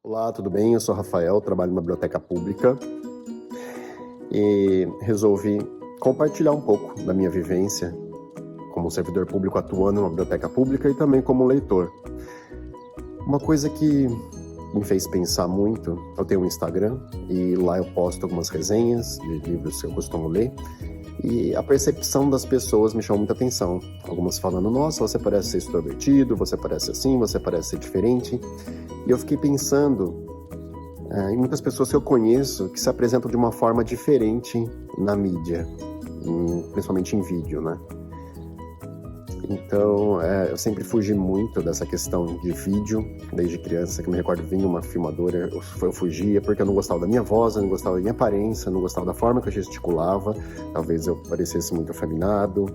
Olá, tudo bem? Eu sou Rafael, trabalho na biblioteca pública e resolvi compartilhar um pouco da minha vivência como servidor público atuando na biblioteca pública e também como leitor. Uma coisa que me fez pensar muito, eu tenho um Instagram e lá eu posto algumas resenhas de livros que eu costumo ler e a percepção das pessoas me chamou muita atenção. Algumas falando, nossa, você parece ser extrovertido, você parece assim, você parece ser diferente. E eu fiquei pensando em muitas pessoas que eu conheço que se apresentam de uma forma diferente na mídia, principalmente em vídeo, né? Então, eu sempre fugi muito dessa questão de vídeo, desde criança, que eu me recordo, vinha uma filmadora, eu fugia porque eu não gostava da minha voz, eu não gostava da minha aparência, eu não gostava da forma que eu gesticulava, talvez eu parecesse muito afeminado,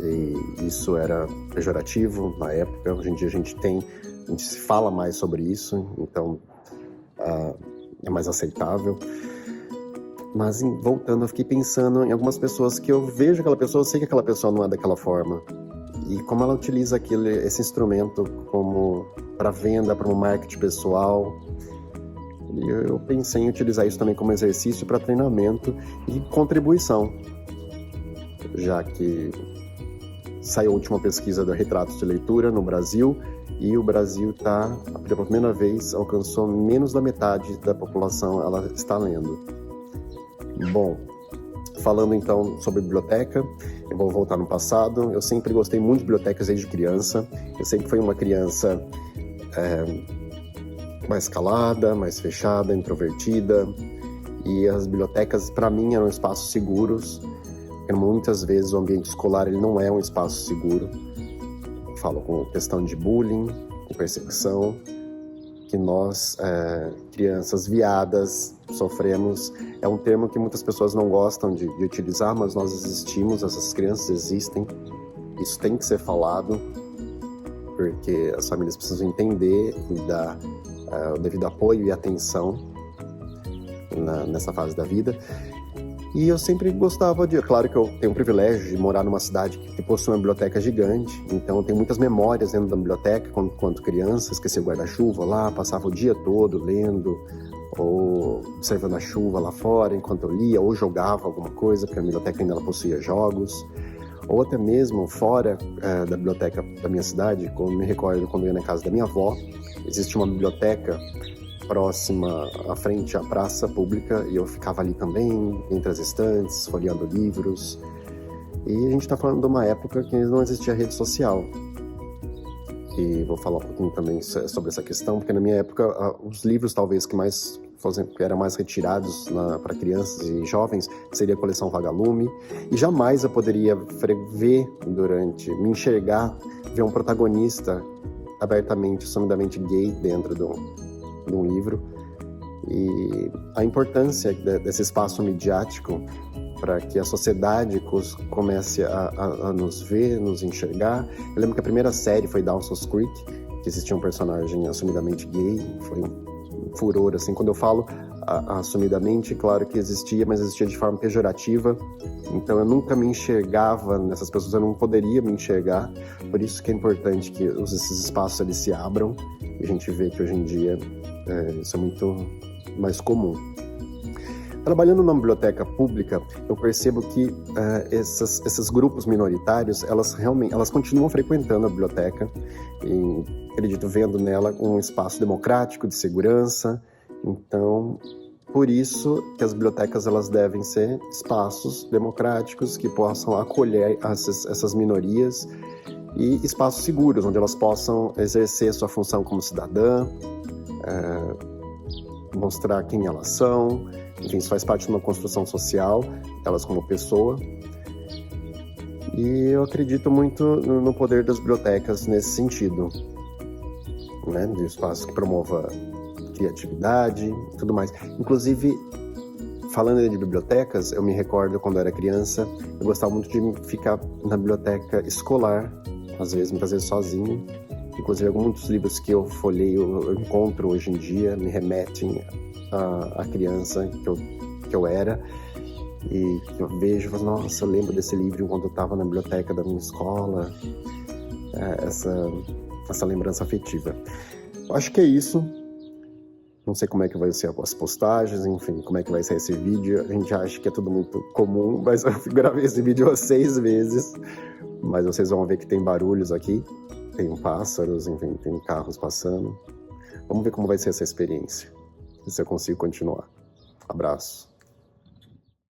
e isso era pejorativo na época. Hoje em dia a gente se fala mais sobre isso, então é mais aceitável. Mas voltando, eu fiquei pensando em algumas pessoas que eu vejo aquela pessoa, eu sei que aquela pessoa não é daquela forma. E como ela utiliza esse instrumento como para venda, para um marketing pessoal. E eu pensei em utilizar isso também como exercício para treinamento e contribuição. Já que saiu a última pesquisa da Retratos de Leitura no Brasil, e o Brasil pela primeira vez, alcançou menos da metade da população, ela está lendo. Bom, falando então sobre biblioteca, eu vou voltar no passado. Eu sempre gostei muito de bibliotecas desde criança. Eu sempre fui uma criança mais calada, mais fechada, introvertida. E as bibliotecas, para mim, eram espaços seguros. Porque muitas vezes o ambiente escolar ele não é um espaço seguro. Eu falo com questão de bullying, com perseguição, que nós, crianças viadas, sofremos. É um termo que muitas pessoas não gostam de utilizar, mas nós existimos, essas crianças existem. Isso tem que ser falado, porque as famílias precisam entender e dar o devido apoio e atenção nessa fase da vida. E eu sempre gostava claro que eu tenho o privilégio de morar numa cidade que possui uma biblioteca gigante, então eu tenho muitas memórias dentro da biblioteca, quando criança, esquecia o guarda-chuva lá, passava o dia todo lendo, ou observando a chuva lá fora enquanto eu lia, ou jogava alguma coisa, porque a biblioteca ainda possuía jogos, ou até mesmo fora da biblioteca da minha cidade, como me recordo quando eu ia na casa da minha avó, existia uma biblioteca próxima à frente à praça pública, e eu ficava ali também, entre as estantes, folheando livros. E a gente está falando de uma época que não existia rede social. E vou falar um pouquinho também sobre essa questão, porque na minha época, os livros talvez que eram mais retirados para crianças e jovens seria a coleção Vagalume, e jamais eu poderia me enxergar, ver um protagonista abertamente, assumidamente gay dentro de um livro. E a importância desse espaço midiático para que a sociedade comece a nos ver, nos enxergar. Eu lembro que a primeira série foi Dawson's Creek, que existia um personagem assumidamente gay, foi um furor, assim. Quando eu falo assumidamente, claro que existia, mas existia de forma pejorativa, então eu nunca me enxergava nessas pessoas, eu não poderia me enxergar, por isso que é importante que esses espaços eles se abram, e a gente vê que hoje em dia isso é muito mais comum. Trabalhando na biblioteca pública, eu percebo que esses grupos minoritários, elas continuam frequentando a biblioteca e, acredito, vendo nela um espaço democrático, de segurança. Então, por isso que as bibliotecas elas devem ser espaços democráticos que possam acolher essas minorias e espaços seguros, onde elas possam exercer sua função como cidadã, mostrar quem elas são. Enfim, isso faz parte de uma construção social, elas como pessoa. E eu acredito muito no poder das bibliotecas nesse sentido, né? De espaço que promova criatividade e tudo mais. Inclusive, falando de bibliotecas, eu me recordo quando eu era criança, eu gostava muito de ficar na biblioteca escolar, muitas vezes sozinho. Inclusive, muitos livros que eu folheio, eu encontro hoje em dia, me remetem à criança que eu era. E que eu vejo e falo, nossa, eu lembro desse livro enquanto eu estava na biblioteca da minha escola. Essa lembrança afetiva. Eu acho que é isso. Não sei como é que vai ser as postagens, enfim, como é que vai ser esse vídeo. A gente acha que é tudo muito comum, mas eu gravei esse vídeo 6 vezes. Mas vocês vão ver que tem barulhos aqui, tem pássaros, enfim, tem carros passando. Vamos ver como vai ser essa experiência, se eu consigo continuar. Abraço.